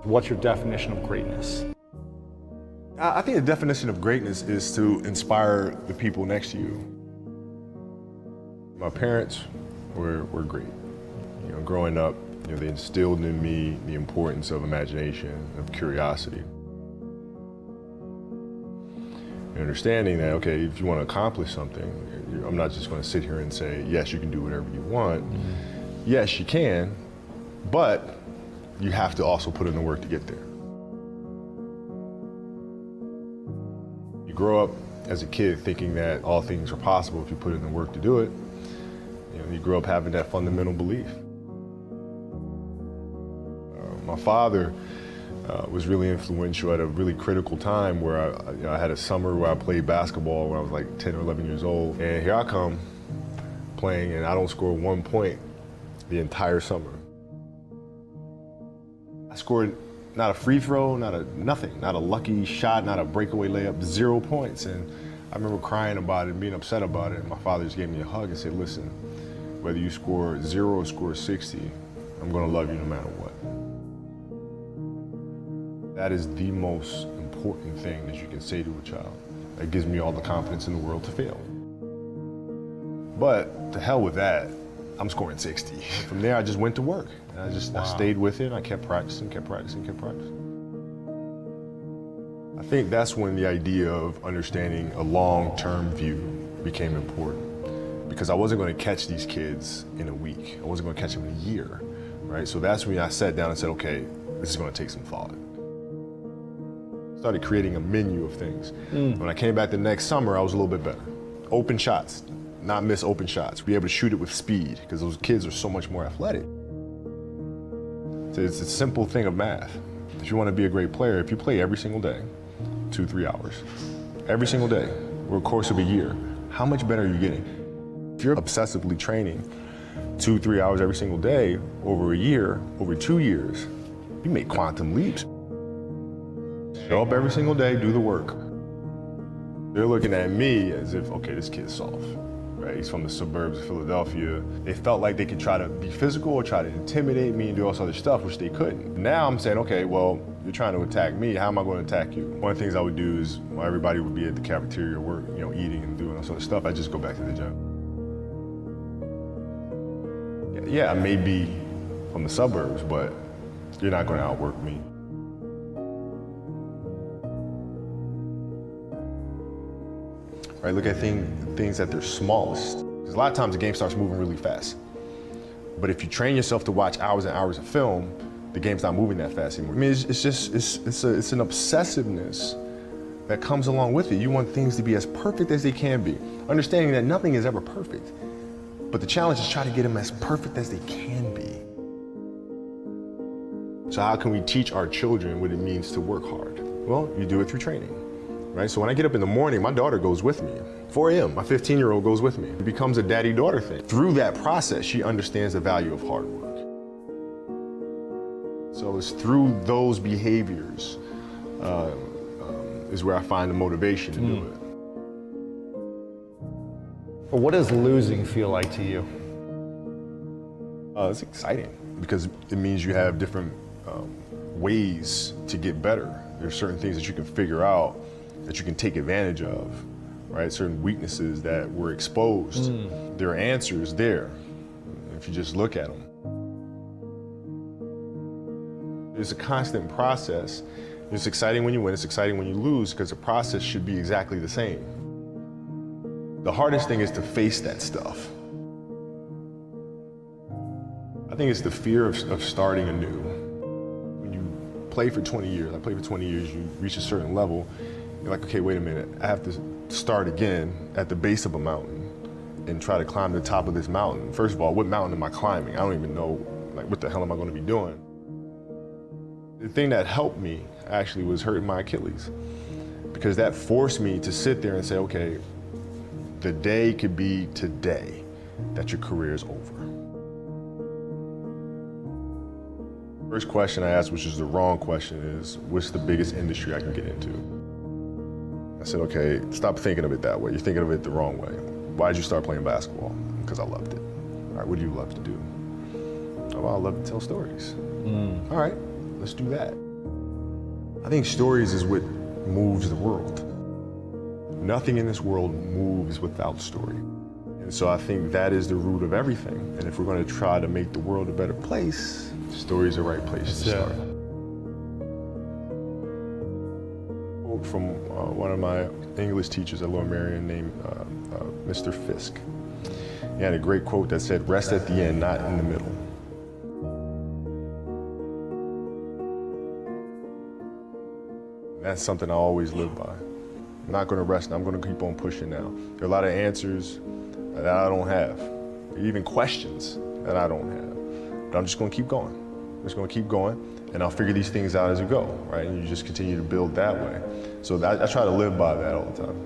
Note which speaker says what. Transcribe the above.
Speaker 1: What's your definition of greatness?
Speaker 2: I think the definition of greatness is to inspire the people next to you. My parents were great. You know, growing up, they instilled in me the importance of imagination, of curiosity. And understanding that, okay, if you want to accomplish something, I'm not just going to sit here and say, yes, you can do whatever you want. Mm-hmm. Yes, you can, but you have to also put in the work to get there. You grow up as a kid thinking that all things are possible if you put in the work to do it. You grow up having that fundamental belief. My father was really influential at a really critical time where I had a summer where I played basketball when I was like 10 or 11 years old. And here I come playing and I don't score 1 point the entire summer. I scored not a free throw, nothing, not a lucky shot, not a breakaway layup, 0 points. And I remember crying about it and being upset about it. And my father just gave me a hug and said, listen, whether you score 0 or score 60, I'm gonna love you no matter what. That is the most important thing that you can say to a child. That gives me all the confidence in the world to fail. But to hell with that, I'm scoring 60. From there, I just went to work. I stayed with it, and I kept practicing. I think that's when the idea of understanding a long-term view became important, because I wasn't going to catch these kids in a week. I wasn't going to catch them in a year, right? So that's when I sat down and said, okay, this is going to take some thought. Started creating a menu of things. When I came back the next summer, I was a little bit better. Open shots, not miss open shots. Be able to shoot it with speed, because those kids are so much more athletic. So it's a simple thing of math. If you want to be a great player, if you play every single day, 2-3 hours, every single day, over the course of a year, how much better are you getting? If you're obsessively training 2-3 hours every single day over a year, over 2 years, you make quantum leaps. Show up every single day, do the work. They're looking at me as if, okay, this kid's soft, right? He's from the suburbs of Philadelphia. They felt like they could try to be physical or try to intimidate me and do all this other stuff, which they couldn't. Now I'm saying, okay, well, you're trying to attack me, how am I going to attack you? One of the things I would do is, while everybody would be at the cafeteria work, eating and doing all sort of stuff, I just go back to the gym. Yeah, I may be from the suburbs, but you're not going to outwork me. Right, look at things at their smallest. Because a lot of times the game starts moving really fast. But if you train yourself to watch hours and hours of film, the game's not moving that fast anymore. I mean, it's an obsessiveness that comes along with it. You want things to be as perfect as they can be, understanding that nothing is ever perfect. But the challenge is try to get them as perfect as they can be. So how can we teach our children what it means to work hard? Well, you do it through training. Right? So when I get up in the morning, my daughter goes with me. 4 a.m., my 15-year-old goes with me. It becomes a daddy-daughter thing. Through that process, she understands the value of hard work. So it's through those behaviors is where I find the motivation to do it.
Speaker 1: Well, what does losing feel like to you?
Speaker 2: It's exciting, because it means you have different ways to get better. There's certain things that you can figure out that you can take advantage of, right? Certain weaknesses that were exposed. There are answers there, if you just look at them. It's a constant process. It's exciting when you win, it's exciting when you lose, because the process should be exactly the same. The hardest thing is to face that stuff. I think it's the fear of starting anew. When you play for 20 years, I played for 20 years, you reach a certain level, you're like, okay, wait a minute, I have to start again at the base of a mountain and try to climb the top of this mountain. First of all, what mountain am I climbing? I don't even know, like, what the hell am I going to be doing? The thing that helped me actually was hurting my Achilles, because that forced me to sit there and say, okay, the day could be today that your career is over. First question I asked, which is the wrong question, is what's the biggest industry I can get into? I said, okay, stop thinking of it that way. You're thinking of it the wrong way. Why did you start playing basketball? Because I loved it. All right, what do you love to do? Oh, well, I love to tell stories. All right, let's do that. I think stories is what moves the world. Nothing in this world moves without story. And so I think that is the root of everything. And if we're going to try to make the world a better place, story is the right place to start. From one of my English teachers at Lower Merion named Mr. Fisk. He had a great quote that said, "Rest at the end, not in the middle." That's something I always live by. I'm not going to rest, I'm going to keep on pushing now. There are a lot of answers that I don't have, even questions that I don't have. But I'm just going to keep going. I'm just going to keep going, and I'll figure these things out as we go, right? And you just continue to build that way. So I try to live by that all the time.